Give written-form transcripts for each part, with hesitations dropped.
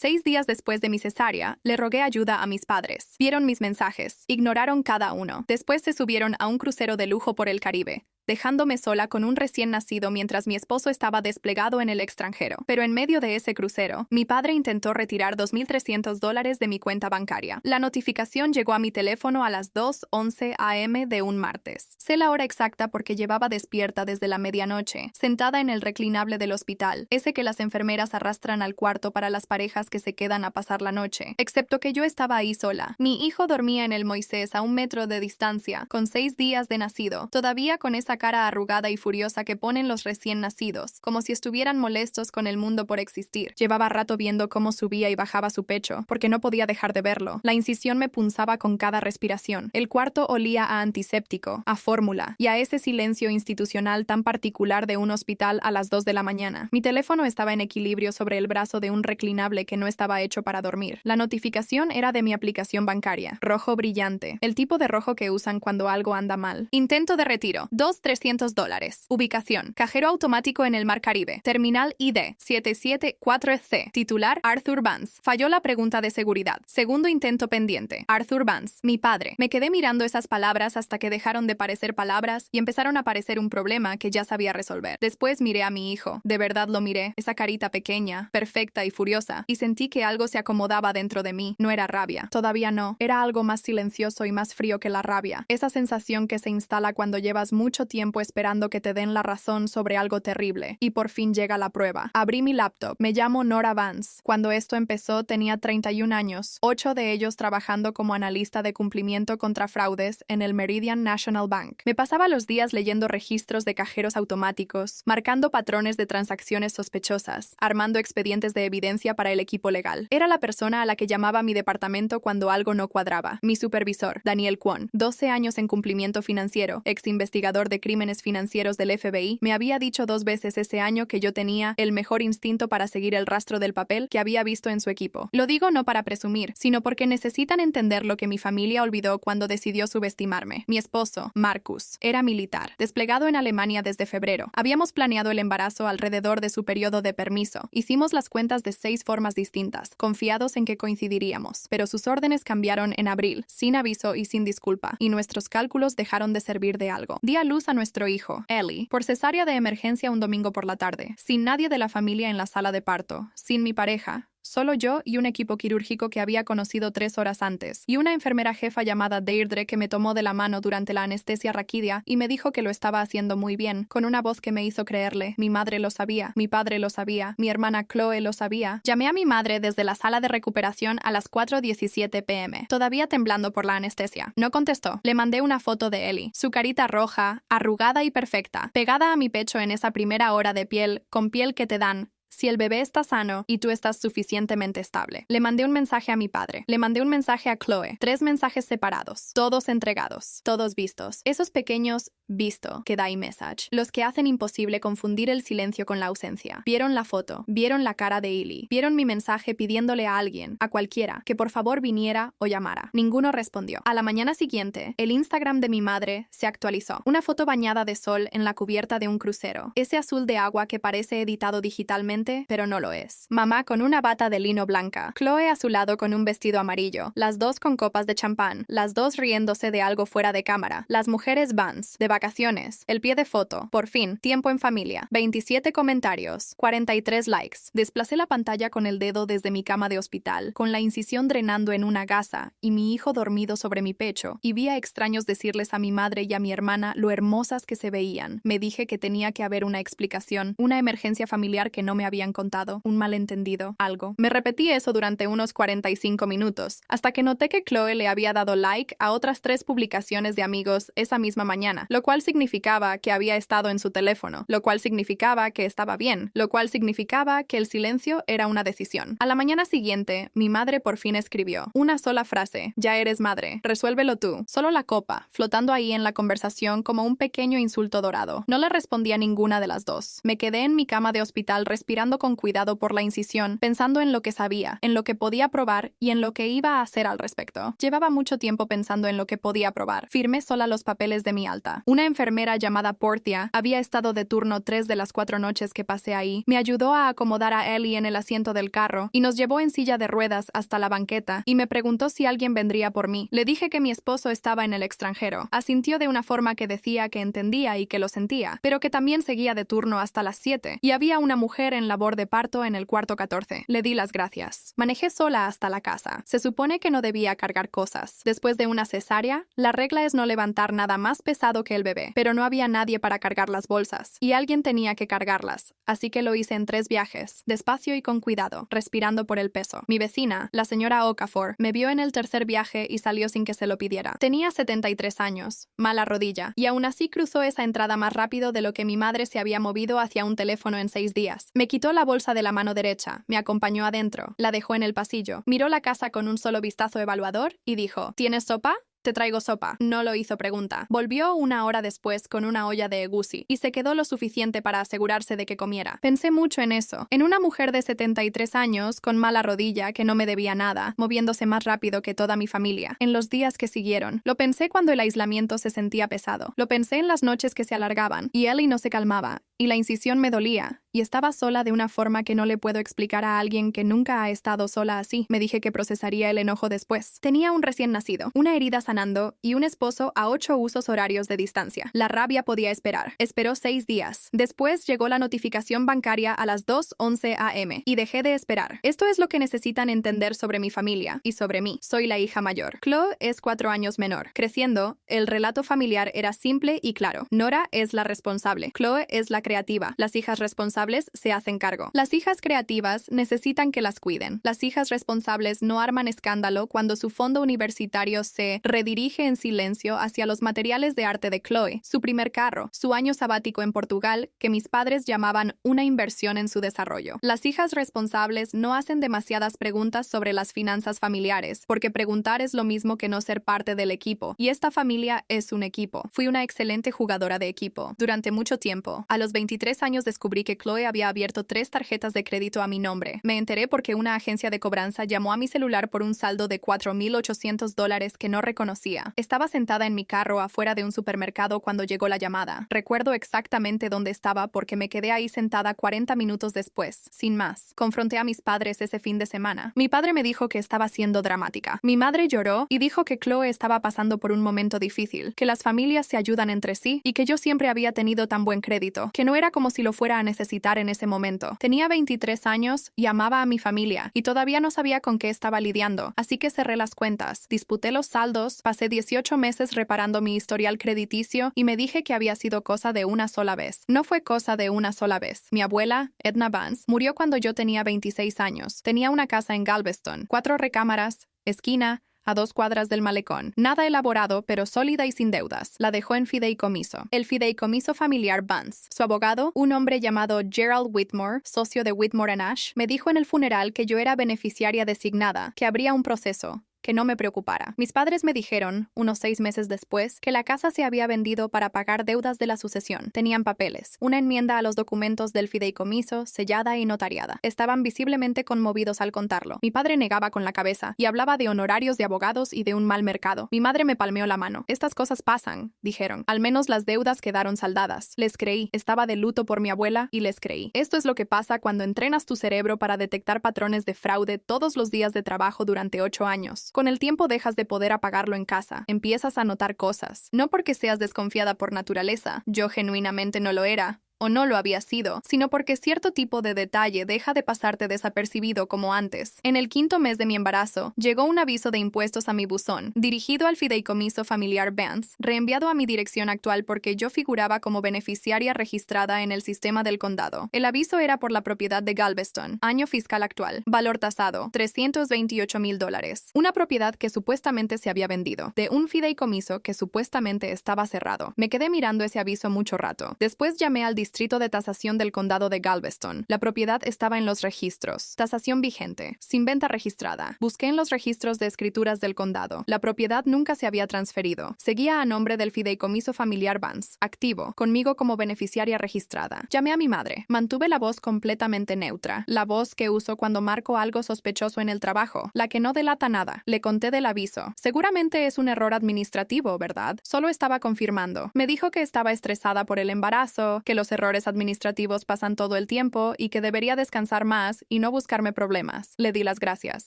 6 días después de mi cesárea, le rogué ayuda a mis padres. Vieron mis mensajes, ignoraron cada uno. Después se subieron a un crucero de lujo por el Caribe, dejándome sola con un recién nacido mientras mi esposo estaba desplegado en el extranjero. Pero en medio de ese crucero, mi padre intentó retirar $2,300 de mi cuenta bancaria. La notificación llegó a mi teléfono a las 2:11 a.m. de un martes. Sé la hora exacta porque llevaba despierta desde la medianoche, sentada en el reclinable del hospital, ese que las enfermeras arrastran al cuarto para las parejas que se quedan a pasar la noche, excepto que yo estaba ahí sola. Mi hijo dormía en el Moisés a 1 metro de distancia, con 6 días de nacido, todavía con esa cara arrugada y furiosa que ponen los recién nacidos, como si estuvieran molestos con el mundo por existir. Llevaba rato viendo cómo subía y bajaba su pecho, porque no podía dejar de verlo. La incisión me punzaba con cada respiración. El cuarto olía a antiséptico, a fórmula, y a ese silencio institucional tan particular de un hospital a las 2 de la mañana. Mi teléfono estaba en equilibrio sobre el brazo de un reclinable que no estaba hecho para dormir. La notificación era de mi aplicación bancaria, rojo brillante, el tipo de rojo que usan cuando algo anda mal. Intento de retiro, $2,300. Ubicación, cajero automático en el Mar Caribe. Terminal ID 774C. Titular, Arthur Vance. Falló la pregunta de seguridad. Segundo intento pendiente. Arthur Vance, mi padre. Me quedé mirando esas palabras hasta que dejaron de parecer palabras y empezaron a parecer un problema que ya sabía resolver. Después miré a mi hijo. De verdad lo miré. Esa carita pequeña, perfecta y furiosa. Y sentí que algo se acomodaba dentro de mí. No era rabia. Todavía no. Era algo más silencioso y más frío que la rabia. Esa sensación que se instala cuando llevas mucho tiempo esperando que te den la razón sobre algo terrible. Y por fin llega la prueba. Abrí mi laptop. Me llamo Nora Vance. Cuando esto empezó tenía 31 años, 8 de ellos trabajando como analista de cumplimiento contra fraudes en el Meridian National Bank. Me pasaba los días leyendo registros de cajeros automáticos, marcando patrones de transacciones sospechosas, armando expedientes de evidencia para el equipo legal. Era la persona a la que llamaba mi departamento cuando algo no cuadraba. Mi supervisor, Daniel Kwon, 12 años en cumplimiento financiero, ex investigador de crímenes financieros del FBI, me había dicho 2 veces ese año que yo tenía el mejor instinto para seguir el rastro del papel que había visto en su equipo. Lo digo no para presumir, sino porque necesitan entender lo que mi familia olvidó cuando decidió subestimarme. Mi esposo, Marcus, era militar, desplegado en Alemania desde febrero. Habíamos planeado el embarazo alrededor de su periodo de permiso. Hicimos las cuentas de 6 formas distintas, confiados en que coincidiríamos. Pero sus órdenes cambiaron en abril, sin aviso y sin disculpa, y nuestros cálculos dejaron de servir de algo. Di a luz a nuestro hijo, Ellie, por cesárea de emergencia un domingo por la tarde, sin nadie de la familia en la sala de parto, sin mi pareja. Solo yo y un equipo quirúrgico que había conocido 3 horas antes, y una enfermera jefa llamada Deirdre que me tomó de la mano durante la anestesia raquídea y me dijo que lo estaba haciendo muy bien, con una voz que me hizo creerle. Mi madre lo sabía, mi padre lo sabía, mi hermana Chloe lo sabía. Llamé a mi madre desde la sala de recuperación a las 4:17 p.m., todavía temblando por la anestesia. No contestó. Le mandé una foto de Ellie, su carita roja, arrugada y perfecta, pegada a mi pecho en esa primera hora de piel, con piel que te dan si el bebé está sano y tú estás suficientemente estable. Le mandé un mensaje a mi padre. Le mandé un mensaje a Chloe. 3 mensajes separados. Todos entregados. Todos vistos. Esos pequeños visto que da iMessage. Los que hacen imposible confundir el silencio con la ausencia. Vieron la foto. Vieron la cara de Ellie. Vieron mi mensaje pidiéndole a alguien, a cualquiera, que por favor viniera o llamara. Ninguno respondió. A la mañana siguiente, el Instagram de mi madre se actualizó. Una foto bañada de sol en la cubierta de un crucero. Ese azul de agua que parece editado digitalmente, pero no lo es. Mamá con una bata de lino blanca, Chloe a su lado con un vestido amarillo, las 2 con copas de champán, las 2 riéndose de algo fuera de cámara, las mujeres Vance, de vacaciones, el pie de foto, por fin, tiempo en familia, 27 comentarios, 43 likes. Desplacé la pantalla con el dedo desde mi cama de hospital, con la incisión drenando en una gasa y mi hijo dormido sobre mi pecho, y vi a extraños decirles a mi madre y a mi hermana lo hermosas que se veían. Me dije que tenía que haber una explicación, una emergencia familiar que no me habían contado, un malentendido, algo. Me repetí eso durante unos 45 minutos, hasta que noté que Chloe le había dado like a otras 3 publicaciones de amigos esa misma mañana, lo cual significaba que había estado en su teléfono, lo cual significaba que estaba bien, lo cual significaba que el silencio era una decisión. A la mañana siguiente, mi madre por fin escribió una sola frase: ya eres madre, resuélvelo tú. Solo la copa, flotando ahí en la conversación como un pequeño insulto dorado. No le respondí a ninguna de las 2. Me quedé en mi cama de hospital respirando respirando con cuidado por la incisión, pensando en lo que sabía, en lo que podía probar y en lo que iba a hacer al respecto. Llevaba mucho tiempo pensando en lo que podía probar. Firmé sola los papeles de mi alta. Una enfermera llamada Portia había estado de turno 3 de las 4 noches que pasé ahí. Me ayudó a acomodar a Ellie en el asiento del carro y nos llevó en silla de ruedas hasta la banqueta y me preguntó si alguien vendría por mí. Le dije que mi esposo estaba en el extranjero. Asintió de una forma que decía que entendía y que lo sentía, pero que también seguía de turno hasta las 7 y había una mujer en labor de parto en el cuarto 14. Le di las gracias. Manejé sola hasta la casa. Se supone que no debía cargar cosas. Después de una cesárea, la regla es no levantar nada más pesado que el bebé, pero no había nadie para cargar las bolsas y alguien tenía que cargarlas, así que lo hice en 3 viajes, despacio y con cuidado, respirando por el peso. Mi vecina, la señora Okafor, me vio en el tercer viaje y salió sin que se lo pidiera. Tenía 73 años, mala rodilla, y aún así cruzó esa entrada más rápido de lo que mi madre se había movido hacia un teléfono en 6 días. Me quitó la bolsa de la mano derecha, me acompañó adentro, la dejó en el pasillo, miró la casa con un solo vistazo evaluador y dijo: ¿Tienes sopa? Te traigo sopa. No lo hizo pregunta. Volvió una hora después con una olla de egusi y se quedó lo suficiente para asegurarse de que comiera. Pensé mucho en eso. En una mujer de 73 años, con mala rodilla, que no me debía nada, moviéndose más rápido que toda mi familia. En los días que siguieron. Lo pensé cuando el aislamiento se sentía pesado. Lo pensé en las noches que se alargaban y Ellie no se calmaba. Y la incisión me dolía, y estaba sola de una forma que no le puedo explicar a alguien que nunca ha estado sola así. Me dije que procesaría el enojo después. Tenía un recién nacido, una herida sanando y un esposo a 8 usos horarios de distancia. La rabia podía esperar. Esperó 6 días. Después llegó la notificación bancaria a las 2:11 a.m. y dejé de esperar. Esto es lo que necesitan entender sobre mi familia y sobre mí. Soy la hija mayor. Chloe es 4 años menor. Creciendo, el relato familiar era simple y claro. Nora es la responsable. Chloe es la creativa. Las hijas responsables se hacen cargo. Las hijas creativas necesitan que las cuiden. Las hijas responsables no arman escándalo cuando su fondo universitario se redirige en silencio hacia los materiales de arte de Chloe, su primer carro, su año sabático en Portugal, que mis padres llamaban una inversión en su desarrollo. Las hijas responsables no hacen demasiadas preguntas sobre las finanzas familiares, porque preguntar es lo mismo que no ser parte del equipo, y esta familia es un equipo. Fui una excelente jugadora de equipo durante mucho tiempo. A los 23 años descubrí que Chloe había abierto 3 tarjetas de crédito a mi nombre. Me enteré porque una agencia de cobranza llamó a mi celular por un saldo de $4,800 que no reconocía. Estaba sentada en mi carro afuera de un supermercado cuando llegó la llamada. Recuerdo exactamente dónde estaba porque me quedé ahí sentada 40 minutos después, sin más. Confronté a mis padres ese fin de semana. Mi padre me dijo que estaba siendo dramática. Mi madre lloró y dijo que Chloe estaba pasando por un momento difícil, que las familias se ayudan entre sí y que yo siempre había tenido tan buen crédito, que no era como si lo fuera a necesitar en ese momento. Tenía 23 años y amaba a mi familia, y todavía no sabía con qué estaba lidiando, así que cerré las cuentas, disputé los saldos, pasé 18 meses reparando mi historial crediticio y me dije que había sido cosa de una sola vez. No fue cosa de una sola vez. Mi abuela, Edna Vance, murió cuando yo tenía 26 años. Tenía una casa en Galveston, 4 recámaras, esquina, a 2 cuadras del malecón. Nada elaborado, pero sólida y sin deudas. La dejó en fideicomiso. El fideicomiso familiar Vance. Su abogado, un hombre llamado Gerald Whitmore, socio de Whitmore Nash, me dijo en el funeral que yo era beneficiaria designada, que habría un proceso, que no me preocupara. Mis padres me dijeron, unos 6 meses después, que la casa se había vendido para pagar deudas de la sucesión. Tenían papeles, una enmienda a los documentos del fideicomiso, sellada y notariada. Estaban visiblemente conmovidos al contarlo. Mi padre negaba con la cabeza y hablaba de honorarios de abogados y de un mal mercado. Mi madre me palmeó la mano. Estas cosas pasan, dijeron. Al menos las deudas quedaron saldadas. Les creí. Estaba de luto por mi abuela y les creí. Esto es lo que pasa cuando entrenas tu cerebro para detectar patrones de fraude todos los días de trabajo durante 8 años. Con el tiempo dejas de poder apagarlo en casa. Empiezas a notar cosas. No porque seas desconfiada por naturaleza. Yo genuinamente no lo era. O no lo había sido, sino porque cierto tipo de detalle deja de pasarte desapercibido como antes. En el 5º mes de mi embarazo, llegó un aviso de impuestos a mi buzón, dirigido al fideicomiso familiar Vance, reenviado a mi dirección actual porque yo figuraba como beneficiaria registrada en el sistema del condado. El aviso era por la propiedad de Galveston, año fiscal actual, valor tasado, $328,000. Una propiedad que supuestamente se había vendido, de un fideicomiso que supuestamente estaba cerrado. Me quedé mirando ese aviso mucho rato. Después llamé al Distrito de Tasación del Condado de Galveston. La propiedad estaba en los registros. Tasación vigente. Sin venta registrada. Busqué en los registros de escrituras del condado. La propiedad nunca se había transferido. Seguía a nombre del fideicomiso familiar Vance, activo, conmigo como beneficiaria registrada. Llamé a mi madre. Mantuve la voz completamente neutra. La voz que uso cuando marco algo sospechoso en el trabajo. La que no delata nada. Le conté del aviso. Seguramente es un error administrativo, ¿verdad? Solo estaba confirmando. Me dijo que estaba estresada por el embarazo, que los errores administrativos pasan todo el tiempo y que debería descansar más y no buscarme problemas. Le di las gracias.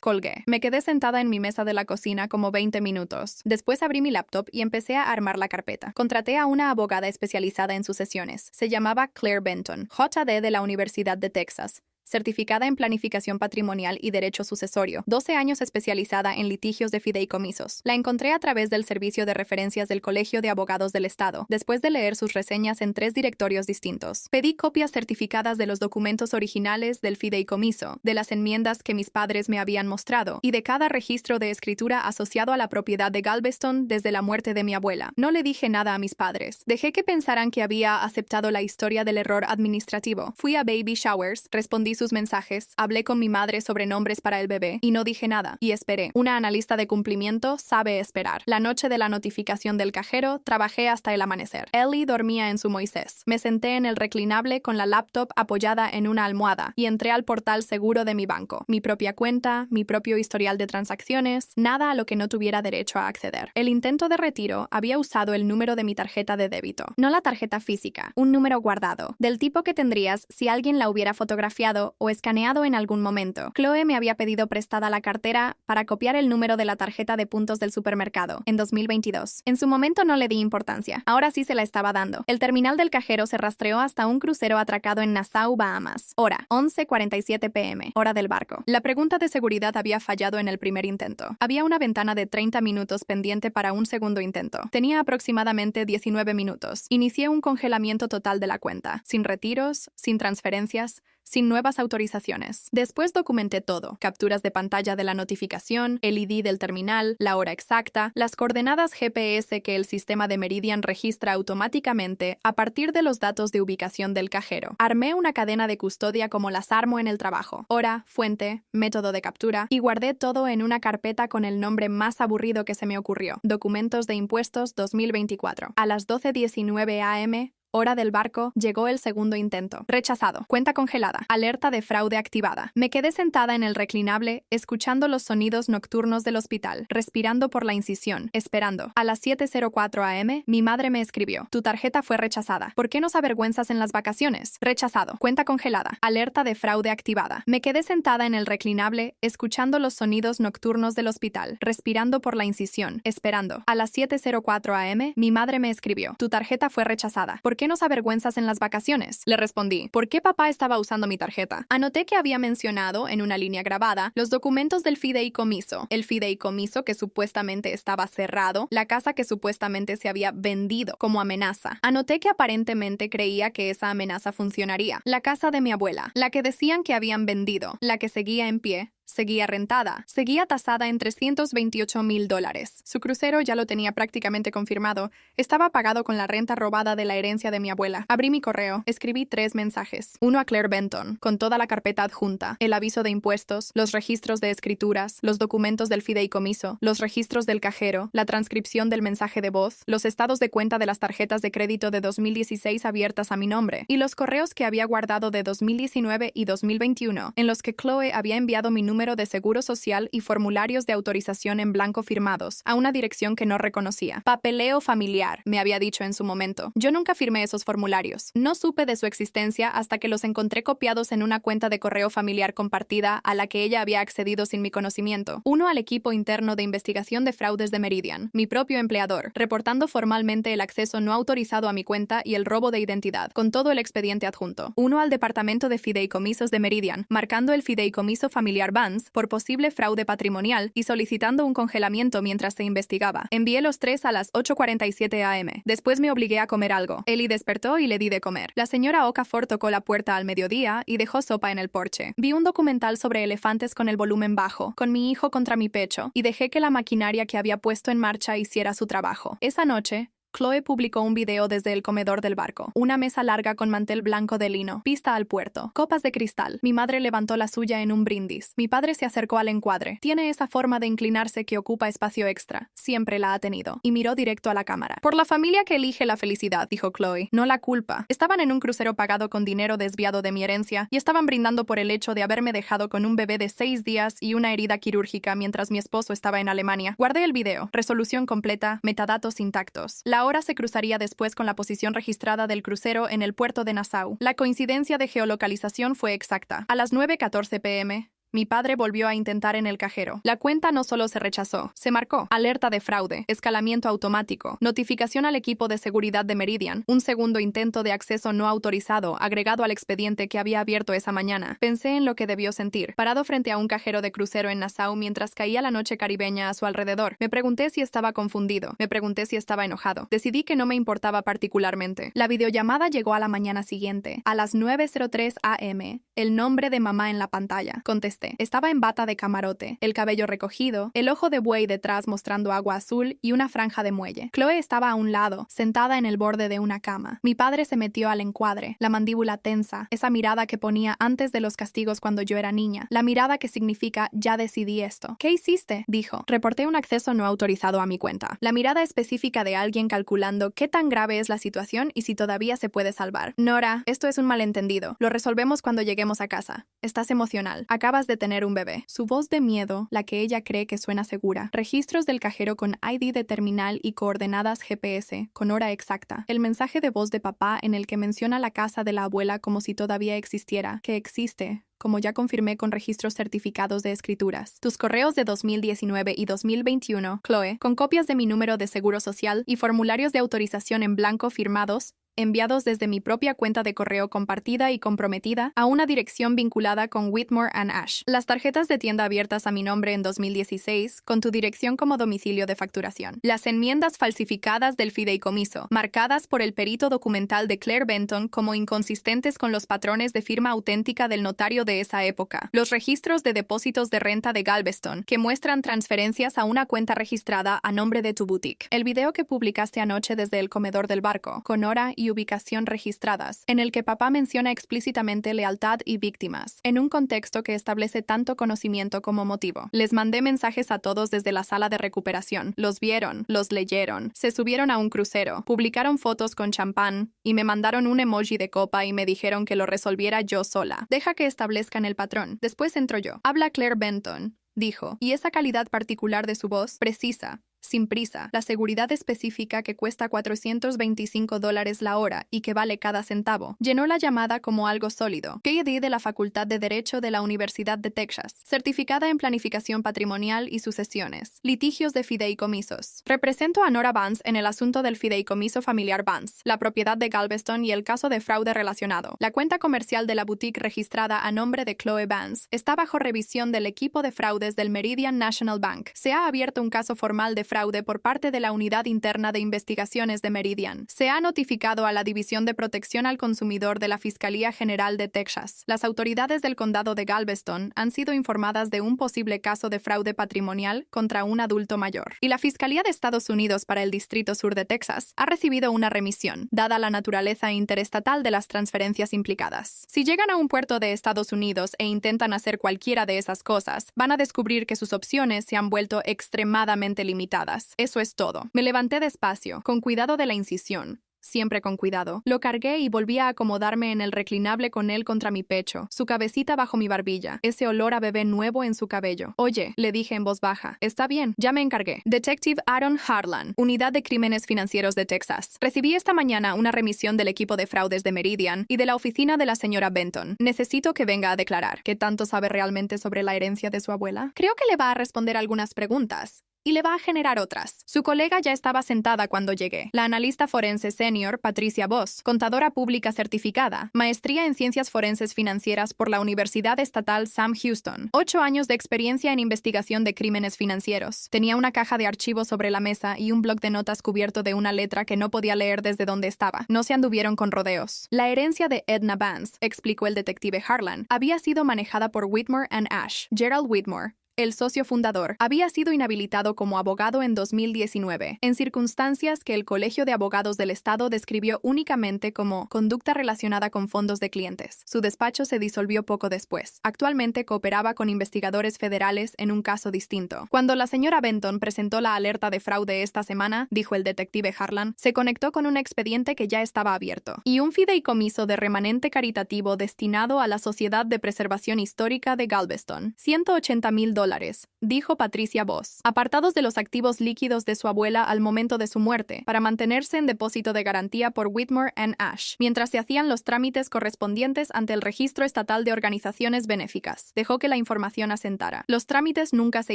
Colgué. Me quedé sentada en mi mesa de la cocina como 20 minutos. Después abrí mi laptop y empecé a armar la carpeta. Contraté a una abogada especializada en sucesiones. Se llamaba Claire Benton, JD de la Universidad de Texas. Certificada en Planificación Patrimonial y Derecho Sucesorio, 12 años especializada en litigios de fideicomisos. La encontré a través del servicio de referencias del Colegio de Abogados del Estado, después de leer sus reseñas en 3 directorios distintos. Pedí copias certificadas de los documentos originales del fideicomiso, de las enmiendas que mis padres me habían mostrado, y de cada registro de escritura asociado a la propiedad de Galveston desde la muerte de mi abuela. No le dije nada a mis padres. Dejé que pensaran que había aceptado la historia del error administrativo. Fui a baby showers, respondí sus mensajes, hablé con mi madre sobre nombres para el bebé y no dije nada. Y esperé. Una analista de cumplimiento sabe esperar. La noche de la notificación del cajero, trabajé hasta el amanecer. Ellie dormía en su Moisés. Me senté en el reclinable con la laptop apoyada en una almohada y entré al portal seguro de mi banco. Mi propia cuenta, mi propio historial de transacciones, nada a lo que no tuviera derecho a acceder. El intento de retiro había usado el número de mi tarjeta de débito, no la tarjeta física, un número guardado, del tipo que tendrías si alguien la hubiera fotografiado o escaneado en algún momento. Chloe me había pedido prestada la cartera para copiar el número de la tarjeta de puntos del supermercado en 2022. En su momento no le di importancia. Ahora sí se la estaba dando. El terminal del cajero se rastreó hasta un crucero atracado en Nassau, Bahamas. Hora, 11:47 p.m., hora del barco. La pregunta de seguridad había fallado en el primer intento. Había una ventana de 30 minutos pendiente para un segundo intento. Tenía aproximadamente 19 minutos. Inicié un congelamiento total de la cuenta, sin retiros, sin transferencias, sin nuevas autorizaciones. Después documenté todo: capturas de pantalla de la notificación, el ID del terminal, la hora exacta, las coordenadas GPS que el sistema de Meridian registra automáticamente a partir de los datos de ubicación del cajero. Armé una cadena de custodia como las armo en el trabajo: hora, fuente, método de captura, y guardé todo en una carpeta con el nombre más aburrido que se me ocurrió: Documentos de Impuestos 2024. A las 12:19 a.m., hora del barco, llegó el segundo intento. Rechazado. Cuenta congelada. Alerta de fraude activada. Me quedé sentada en el reclinable, escuchando los sonidos nocturnos del hospital, respirando por la incisión, esperando. A las 7:04 a.m., mi madre me escribió: tu tarjeta fue rechazada. ¿Por qué nos avergüenzas en las vacaciones? Rechazado. Cuenta congelada. Alerta de fraude activada. Me quedé sentada en el reclinable, escuchando los sonidos nocturnos del hospital, respirando por la incisión, esperando. A las 7:04 a.m., mi madre me escribió: tu tarjeta fue rechazada. ¿Por qué nos avergüenzas en las vacaciones? Le respondí: ¿por qué papá estaba usando mi tarjeta? Anoté que había mencionado, en una línea grabada, los documentos del fideicomiso, el fideicomiso que supuestamente estaba cerrado, la casa que supuestamente se había vendido como amenaza. Anoté que aparentemente creía que esa amenaza funcionaría. La casa de mi abuela, la que decían que habían vendido, la que seguía en pie, seguía rentada, seguía tasada en $328,000. Su crucero ya lo tenía prácticamente confirmado. Estaba pagado con la renta robada de la herencia de mi abuela. Abrí mi correo, escribí 3 mensajes. Uno a Claire Benton, con toda la carpeta adjunta: el aviso de impuestos, los registros de escrituras, los documentos del fideicomiso, los registros del cajero, la transcripción del mensaje de voz, los estados de cuenta de las tarjetas de crédito de 2016 abiertas a mi nombre, y los correos que había guardado de 2019 y 2021, en los que Chloe había enviado mi número de seguro social y formularios de autorización en blanco firmados a una dirección que no reconocía. Papeleo familiar, me había dicho en su momento. Yo nunca firmé esos formularios. No supe de su existencia hasta que los encontré copiados en una cuenta de correo familiar compartida a la que ella había accedido sin mi conocimiento. Uno al equipo interno de investigación de fraudes de Meridian, mi propio empleador, reportando formalmente el acceso no autorizado a mi cuenta y el robo de identidad, con todo el expediente adjunto. Uno al departamento de fideicomisos de Meridian, marcando el fideicomiso familiar Vance por posible fraude patrimonial y solicitando un congelamiento mientras se investigaba. Envié los 3 a las 8:47 a.m. Después me obligué a comer algo. Ellie despertó y le di de comer. La señora Okafor tocó la puerta al mediodía y dejó sopa en el porche. Vi un documental sobre elefantes con el volumen bajo, con mi hijo contra mi pecho, y dejé que la maquinaria que había puesto en marcha hiciera su trabajo. Esa noche, Chloe publicó un video desde el comedor del barco. Una mesa larga con mantel blanco de lino. Pista al puerto. Copas de cristal. Mi madre levantó la suya en un brindis. Mi padre se acercó al encuadre. Tiene esa forma de inclinarse que ocupa espacio extra. Siempre la ha tenido. Y miró directo a la cámara. Por la familia que elige la felicidad, dijo Chloe. No la culpa. Estaban en un crucero pagado con dinero desviado de mi herencia y estaban brindando por el hecho de haberme dejado con un bebé de 6 días y una herida quirúrgica mientras mi esposo estaba en Alemania. Guardé el video. Resolución completa. Metadatos intactos. La hora se cruzaría después con la posición registrada del crucero en el puerto de Nassau. La coincidencia de geolocalización fue exacta. A las 9:14 p.m., mi padre volvió a intentar en el cajero. La cuenta no solo se rechazó, se marcó. Alerta de fraude, escalamiento automático, notificación al equipo de seguridad de Meridian, un segundo intento de acceso no autorizado agregado al expediente que había abierto esa mañana. Pensé en lo que debió sentir, parado frente a un cajero de crucero en Nassau mientras caía la noche caribeña a su alrededor. Me pregunté si estaba confundido, me pregunté si estaba enojado. Decidí que no me importaba particularmente. La videollamada llegó a la mañana siguiente. A las 9:03 a.m., el nombre de mamá en la pantalla. Contesté. Estaba en bata de camarote, el cabello recogido, el ojo de buey detrás mostrando agua azul y una franja de muelle. Chloe estaba a un lado, sentada en el borde de una cama. Mi padre se metió al encuadre, la mandíbula tensa, esa mirada que ponía antes de los castigos cuando yo era niña, la mirada que significa ya decidí esto. ¿Qué hiciste?, dijo. Reporté un acceso no autorizado a mi cuenta. La mirada específica de alguien calculando qué tan grave es la situación y si todavía se puede salvar. Nora, esto es un malentendido. Lo resolvemos cuando lleguemos a casa. Estás emocional. Acabas de tener un bebé. Su voz de miedo, la que ella cree que suena segura. Registros del cajero con ID de terminal y coordenadas GPS, con hora exacta. El mensaje de voz de papá en el que menciona la casa de la abuela como si todavía existiera, que existe, como ya confirmé con registros certificados de escrituras. Tus correos de 2019 y 2021, Chloe, con copias de mi número de seguro social y formularios de autorización en blanco firmados, enviados desde mi propia cuenta de correo compartida y comprometida a una dirección vinculada con Whitmore and Ash. Las tarjetas de tienda abiertas a mi nombre en 2016, con tu dirección como domicilio de facturación. Las enmiendas falsificadas del fideicomiso, marcadas por el perito documental de Claire Benton como inconsistentes con los patrones de firma auténtica del notario de esa época. Los registros de depósitos de renta de Galveston, que muestran transferencias a una cuenta registrada a nombre de tu boutique. El video que publicaste anoche desde el comedor del barco, con hora y ubicación registradas, en el que papá menciona explícitamente lealtad y víctimas, en un contexto que establece tanto conocimiento como motivo. Les mandé mensajes a todos desde la sala de recuperación. Los vieron, los leyeron, se subieron a un crucero, publicaron fotos con champán y me mandaron un emoji de copa y me dijeron que lo resolviera yo sola. Deja que establezcan el patrón. Después entro yo. Habla Claire Benton, dijo, y esa calidad particular de su voz, precisa, sin prisa, la seguridad específica que cuesta $425 la hora y que vale cada centavo, llenó la llamada como algo sólido. PhD de la Facultad de Derecho de la Universidad de Texas, certificada en planificación patrimonial y sucesiones, litigios de fideicomisos. Represento a Nora Vance en el asunto del fideicomiso familiar Vance, la propiedad de Galveston y el caso de fraude relacionado. La cuenta comercial de la boutique registrada a nombre de Chloe Vance está bajo revisión del equipo de fraudes del Meridian National Bank. Se ha abierto un caso formal de fraude por parte de la Unidad Interna de Investigaciones de Meridian. Se ha notificado a la División de Protección al Consumidor de la Fiscalía General de Texas. Las autoridades del condado de Galveston han sido informadas de un posible caso de fraude patrimonial contra un adulto mayor. Y la Fiscalía de Estados Unidos para el Distrito Sur de Texas ha recibido una remisión, dada la naturaleza interestatal de las transferencias implicadas. Si llegan a un puerto de Estados Unidos e intentan hacer cualquiera de esas cosas, van a descubrir que sus opciones se han vuelto extremadamente limitadas. Eso es todo. Me levanté despacio, con cuidado de la incisión. Siempre con cuidado. Lo cargué y volví a acomodarme en el reclinable con él contra mi pecho, su cabecita bajo mi barbilla, ese olor a bebé nuevo en su cabello. Oye, le dije en voz baja. Está bien, ya me encargué. Detective Aaron Harlan, Unidad de Crímenes Financieros de Texas. Recibí esta mañana una remisión del equipo de fraudes de Meridian y de la oficina de la señora Benton. Necesito que venga a declarar. ¿Qué tanto sabe realmente sobre la herencia de su abuela? Creo que le va a responder algunas preguntas y le va a generar otras. Su colega ya estaba sentada cuando llegué. La analista forense senior Patricia Voss, contadora pública certificada, maestría en ciencias forenses financieras por la Universidad Estatal Sam Houston, 8 años de experiencia en investigación de crímenes financieros. Tenía una caja de archivos sobre la mesa y un bloc de notas cubierto de una letra que no podía leer desde donde estaba. No se anduvieron con rodeos. La herencia de Edna Vance, explicó el detective Harlan, había sido manejada por Whitmore and Ash, Gerald Whitmore, el socio fundador, había sido inhabilitado como abogado en 2019, en circunstancias que el Colegio de Abogados del Estado describió únicamente como conducta relacionada con fondos de clientes. Su despacho se disolvió poco después. Actualmente cooperaba con investigadores federales en un caso distinto. Cuando la señora Benton presentó la alerta de fraude esta semana, dijo el detective Harlan, se conectó con un expediente que ya estaba abierto y un fideicomiso de remanente caritativo destinado a la Sociedad de Preservación Histórica de Galveston. $180,000, dijo Patricia Voss, apartados de los activos líquidos de su abuela al momento de su muerte, para mantenerse en depósito de garantía por Whitmore and Ash, mientras se hacían los trámites correspondientes ante el Registro Estatal de Organizaciones Benéficas. Dejó que la información asentara. Los trámites nunca se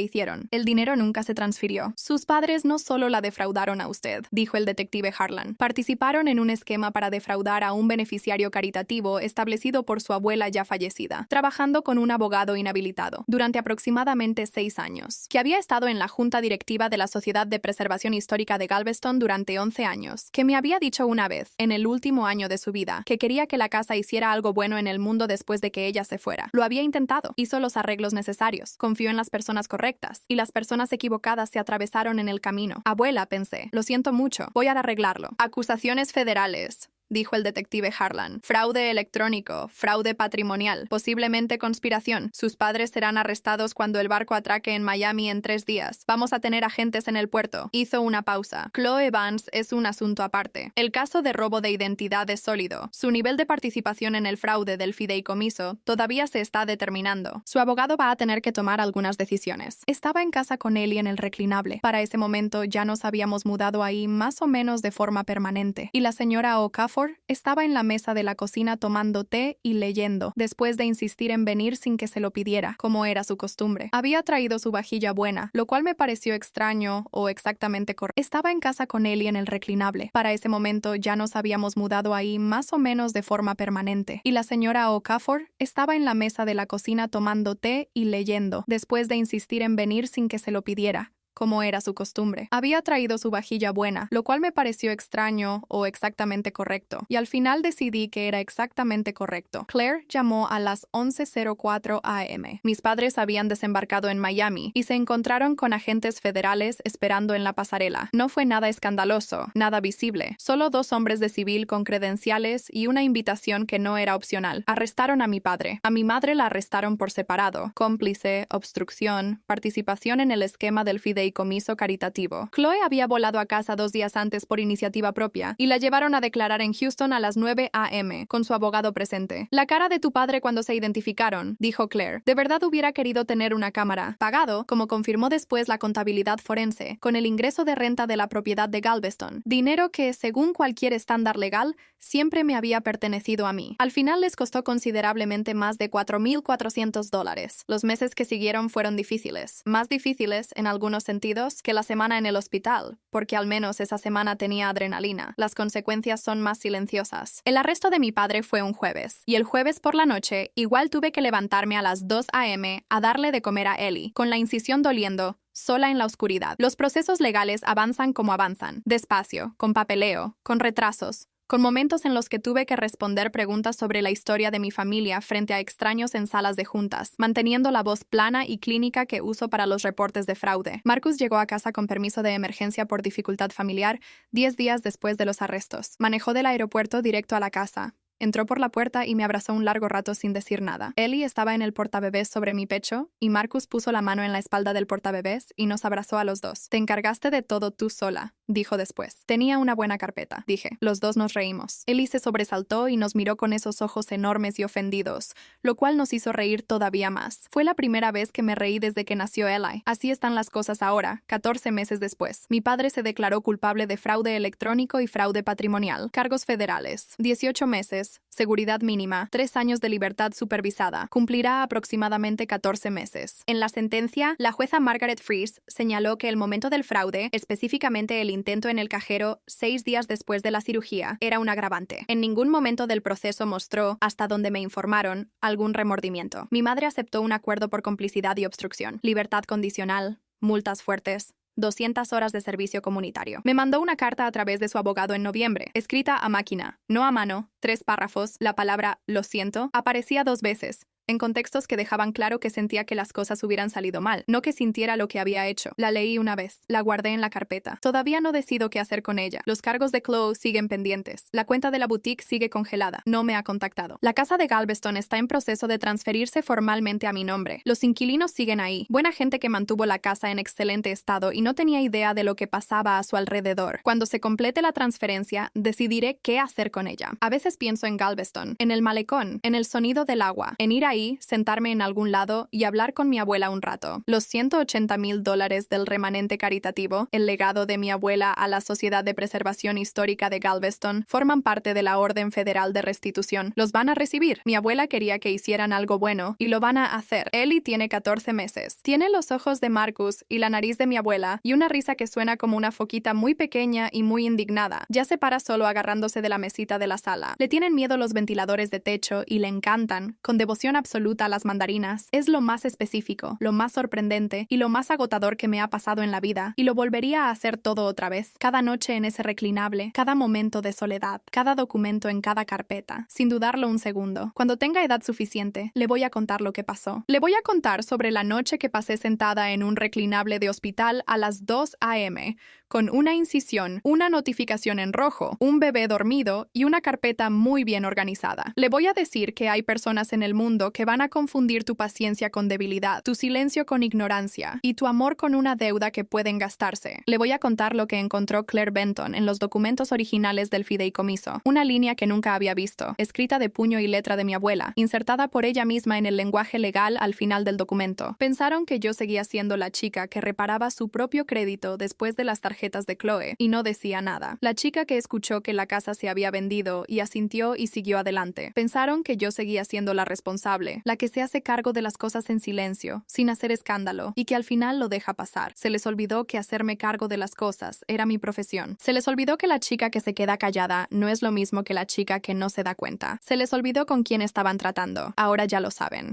hicieron. El dinero nunca se transfirió. Sus padres no solo la defraudaron a usted, dijo el detective Harlan. Participaron en un esquema para defraudar a un beneficiario caritativo establecido por su abuela ya fallecida, trabajando con un abogado inhabilitado, durante aproximadamente 6 años, que había estado en la junta directiva de la Sociedad de Preservación Histórica de Galveston durante 11 años, que me había dicho una vez, en el último año de su vida, que quería que la casa hiciera algo bueno en el mundo después de que ella se fuera. Lo había intentado, hizo los arreglos necesarios, confió en las personas correctas, y las personas equivocadas se atravesaron en el camino. Abuela, pensé, lo siento mucho, voy a arreglarlo. Acusaciones federales, dijo el detective Harlan. Fraude electrónico, fraude patrimonial, posiblemente conspiración. Sus padres serán arrestados cuando el barco atraque en Miami en 3 días. Vamos a tener agentes en el puerto. Hizo una pausa. Chloe Vance es un asunto aparte. El caso de robo de identidad es sólido. Su nivel de participación en el fraude del fideicomiso todavía se está determinando. Su abogado va a tener que tomar algunas decisiones. Estaba en casa con Ellie en el reclinable. Para ese momento ya nos habíamos mudado ahí más o menos de forma permanente. Y la señora Okafor estaba en la mesa de la cocina tomando té y leyendo, después de insistir en venir sin que se lo pidiera, como era su costumbre. Había traído su vajilla buena, lo cual me pareció extraño o exactamente correcto. Estaba en casa con Ellie en el reclinable. Para ese momento ya nos habíamos mudado ahí más o menos de forma permanente. Y la señora Okafor estaba en la mesa de la cocina tomando té y leyendo, después de insistir en venir sin que se lo pidiera, como era su costumbre. Había traído su vajilla buena, lo cual me pareció extraño o exactamente correcto, y al final decidí que era exactamente correcto. Claire llamó a las 11:04 a.m. Mis padres habían desembarcado en Miami y se encontraron con agentes federales esperando en la pasarela. No fue nada escandaloso, nada visible, solo 2 hombres de civil con credenciales y una invitación que no era opcional. Arrestaron a mi padre. A mi madre la arrestaron por separado. Cómplice, obstrucción, participación en el esquema del fideicomiso caritativo. Chloe había volado a casa 2 días antes por iniciativa propia y la llevaron a declarar en Houston a las 9 a.m. con su abogado presente. La cara de tu padre cuando se identificaron, dijo Claire. De verdad hubiera querido tener una cámara. Pagado, como confirmó después la contabilidad forense, con el ingreso de renta de la propiedad de Galveston. Dinero que, según cualquier estándar legal, siempre me había pertenecido a mí. Al final les costó considerablemente más de $4,400. Los meses que siguieron fueron difíciles. Más difíciles, en algunos sentidos, que la semana en el hospital, porque al menos esa semana tenía adrenalina. Las consecuencias son más silenciosas. El arresto de mi padre fue un jueves, y el jueves por la noche igual tuve que levantarme a las 2 a.m. a darle de comer a Ellie, con la incisión doliendo, sola en la oscuridad. Los procesos legales avanzan como avanzan, despacio, con papeleo, con retrasos, con momentos en los que tuve que responder preguntas sobre la historia de mi familia frente a extraños en salas de juntas, manteniendo la voz plana y clínica que uso para los reportes de fraude. Marcus llegó a casa con permiso de emergencia por dificultad familiar 10 días después de los arrestos. Manejó del aeropuerto directo a la casa. Entró por la puerta y me abrazó un largo rato sin decir nada. Ellie estaba en el portabebés sobre mi pecho y Marcus puso la mano en la espalda del portabebés y nos abrazó a los dos. Te encargaste de todo tú sola, dijo después. Tenía una buena carpeta, dije. Los dos nos reímos. Ellie se sobresaltó y nos miró con esos ojos enormes y ofendidos, lo cual nos hizo reír todavía más. Fue la primera vez que me reí desde que nació Eli. Así están las cosas ahora, 14 meses después. Mi padre se declaró culpable de fraude electrónico y fraude patrimonial. Cargos federales. 18 meses. Seguridad mínima, 3 años de libertad supervisada. Cumplirá aproximadamente 14 meses. En la sentencia, la jueza Margaret Freese señaló que el momento del fraude, específicamente el intento en el cajero 6 días después de la cirugía, era un agravante. En ningún momento del proceso mostró, hasta donde me informaron, algún remordimiento. Mi madre aceptó un acuerdo por complicidad y obstrucción, libertad condicional, multas fuertes, 200 horas de servicio comunitario. Me mandó una carta a través de su abogado en noviembre, escrita a máquina, no a mano, 3 párrafos. La palabra «lo siento» aparecía 2 veces. en contextos que dejaban claro que sentía que las cosas hubieran salido mal, no que sintiera lo que había hecho. La leí una vez, la guardé en la carpeta. Todavía no decido qué hacer con ella. Los cargos de Chloe siguen pendientes. La cuenta de la boutique sigue congelada. No me ha contactado. La casa de Galveston está en proceso de transferirse formalmente a mi nombre. Los inquilinos siguen ahí. Buena gente que mantuvo la casa en excelente estado y no tenía idea de lo que pasaba a su alrededor. Cuando se complete la transferencia, decidiré qué hacer con ella. A veces pienso en Galveston, en el malecón, en el sonido del agua, en ir ahí, sentarme en algún lado y hablar con mi abuela un rato. Los $180,000 del remanente caritativo, el legado de mi abuela a la Sociedad de Preservación Histórica de Galveston, forman parte de la Orden Federal de Restitución. Los van a recibir. Mi abuela quería que hicieran algo bueno y lo van a hacer. Ellie tiene 14 meses. Tiene los ojos de Marcus y la nariz de mi abuela y una risa que suena como una foquita muy pequeña y muy indignada. Ya se para solo agarrándose de la mesita de la sala. Le tienen miedo los ventiladores de techo y le encantan, con devoción absoluta a las mandarinas. Es lo más específico, lo más sorprendente y lo más agotador que me ha pasado en la vida, y lo volvería a hacer todo otra vez. Cada noche en ese reclinable, cada momento de soledad, cada documento en cada carpeta, sin dudarlo un segundo. Cuando tenga edad suficiente, le voy a contar lo que pasó. Le voy a contar sobre la noche que pasé sentada en un reclinable de hospital a las 2 a.m., con una incisión, una notificación en rojo, un bebé dormido y una carpeta muy bien organizada. Le voy a decir que hay personas en el mundo que van a confundir tu paciencia con debilidad, tu silencio con ignorancia y tu amor con una deuda que pueden gastarse. Le voy a contar lo que encontró Claire Benton en los documentos originales del fideicomiso, una línea que nunca había visto, escrita de puño y letra de mi abuela, insertada por ella misma en el lenguaje legal al final del documento. Pensaron que yo seguía siendo la chica que reparaba su propio crédito después de las tarjetas de Chloe, y no decía nada. La chica que escuchó que la casa se había vendido y asintió y siguió adelante. Pensaron que yo seguía siendo la responsable, la que se hace cargo de las cosas en silencio, sin hacer escándalo, y que al final lo deja pasar. Se les olvidó que hacerme cargo de las cosas era mi profesión. Se les olvidó que la chica que se queda callada no es lo mismo que la chica que no se da cuenta. Se les olvidó con quién estaban tratando. Ahora ya lo saben.